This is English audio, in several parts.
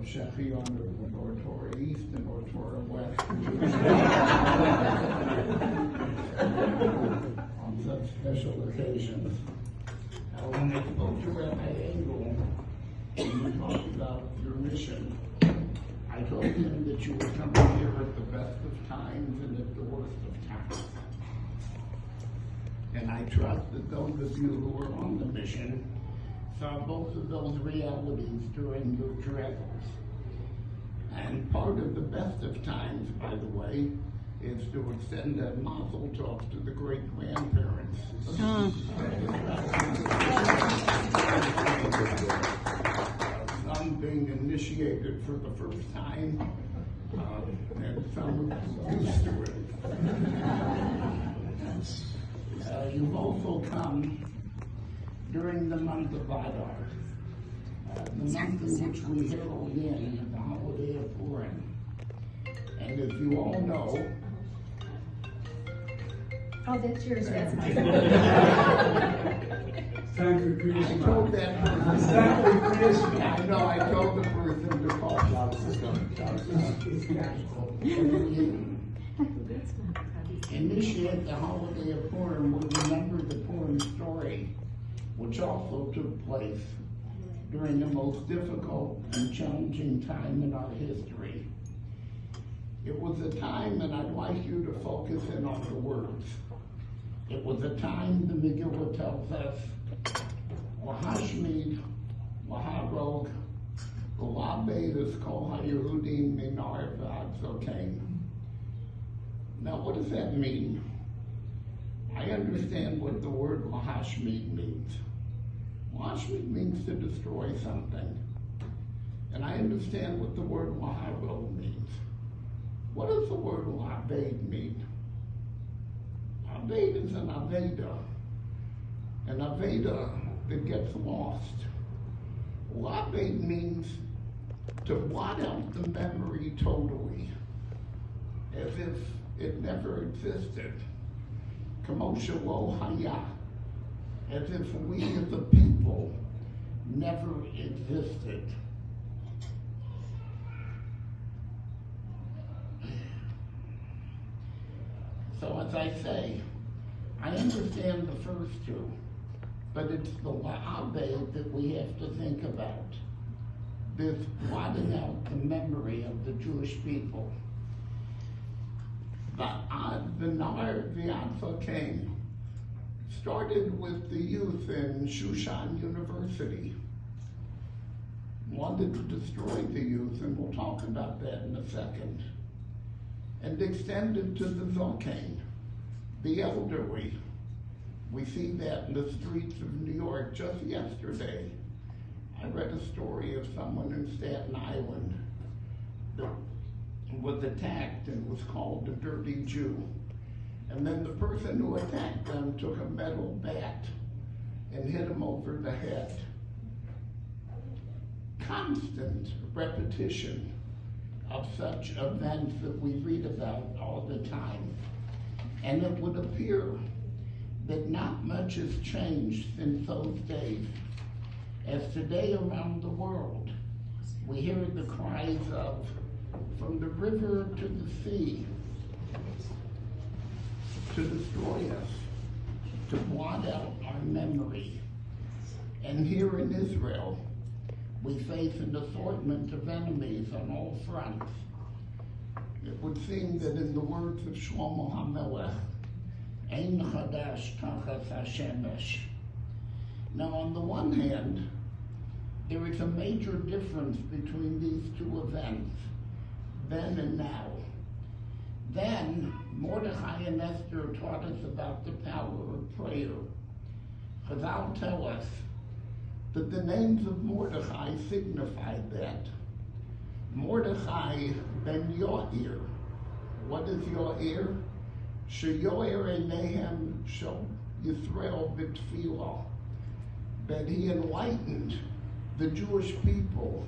Shechion of Nor Torah East and Nor Torah West on such special occasions. When I spoke to Rabbi Engel and we talked about your mission, I told him that you were coming here at the best of times and at the worst of times. And I trust that those of you who are on the mission saw both of those realities during your travels. And part of the best of times, by the way, is to extend a mazel tov to the great-grandparents. Some being initiated for the first time, and some used to it. You've also come during the month of Adar, the month in which we herald in the holiday of Purim. And as you all know, oh, that's yours. That's mine. Time for Christmas. I told that person. It's time for Christmas. I know, I told the person to call. Initiate the holiday of Purim, we remember the Purim story, which also took place during the most difficult and challenging time in our history. It was a time, and I'd like you to focus in on the words. It was a time, the Megillah tells us, Lahashmid, Laharog, L'Abed Kol Hayehudi Minar V'Adzokein. Now, what does that mean? I understand what the word Lahashmid means. Lahashmid means to destroy something. And I understand what the word Laharog means. What does the word L'Abed mean? Abed is an Aveda that gets lost. L'Abed means to blot out the memory totally, as if it never existed. Kamosha lo haya, as if we as a people never existed. So as I say, I understand the first two, but it's the La'abed that we have to think about. This blotting out the memory of the Jewish people. The Nar V'Adzokein started with the youth in Shushan University. Wanted to destroy the youth, and we'll talk about that in a second. And extended to the Zokein, the elderly. We see that in the streets of New York. Just yesterday, I read a story of someone in Staten Island that was attacked and was called a dirty Jew. And then the person who attacked them took a metal bat and hit him over the head. Constant repetition of such events that we read about all the time. And it would appear that not much has changed since those days. As today around the world, we hear the cries of, from the river to the sea, to destroy us, to blot out our memory. And here in Israel, we face an assortment of enemies on all fronts. It would seem that in the words of Shlomo HaMelech, Ein Chadash Tachas HaShemesh. Now, on the one hand, there is a major difference between these two events, then and now. Then, Mordechai and Esther taught us about the power of prayer. Chazal tell us that the names of Mordechai signified that. Mordechai ben Yoir. What is Yoir? Sheyoir Enehem Shel Yisrael B'Tfilah. That he enlightened the Jewish people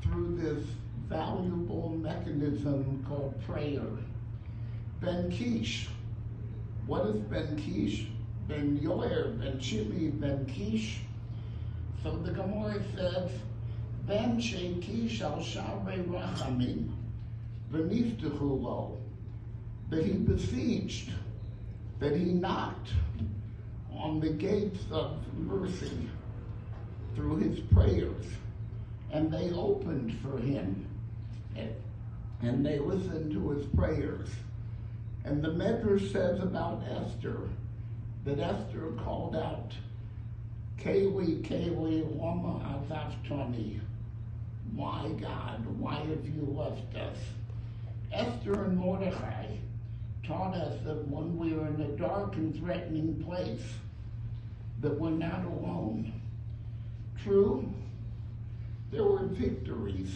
through this valuable mechanism called prayer. Ben Kish. What is Ben Kish? Ben Yoir, Ben Shimi, Ben Kish. So the Gemara says Ben shekish al sharei rachamim v'niftechu lo, that he besieged, that he knocked on the gates of mercy through his prayers, and they opened for him, and they listened to his prayers. And the Medrash says about Esther, that Esther called out, Keli, Keli, lama azaftani. Why, God, why have you left us? Esther and Mordechai taught us that when we are in a dark and threatening place, that we're not alone. True, there were victories,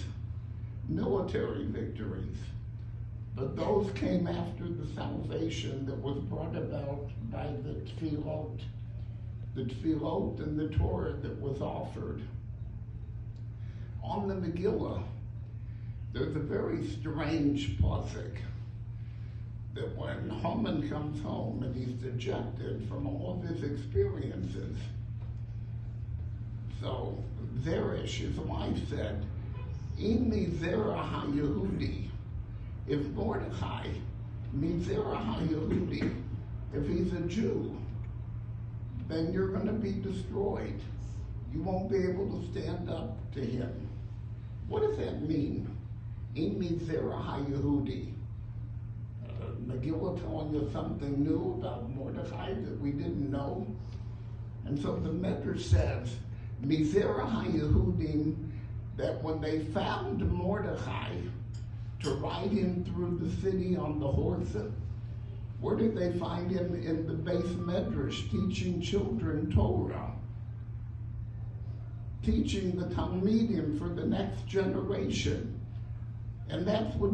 military victories, but those came after the salvation that was brought about by the tefillot and the Torah that was offered. On the Megillah, there's a very strange pasuk that when Haman comes home and he's dejected from all of his experiences, so Zeresh, his wife, said, Imi Zerah Hayehudi, if Mordechai, Zerah Hayehudi, if he's a Jew, then you're going to be destroyed. You won't be able to stand up to him. What does that mean? Imi Zerah Hayehudi. Megillah telling you something new about Mordechai that we didn't know. And so the Medrash says, Mizerah Hayehudim, that when they found Mordechai to ride him through the city on the horse, where did they find him? In the base Medrash, teaching children Torah, teaching the Talmidim for the next generation. And that's what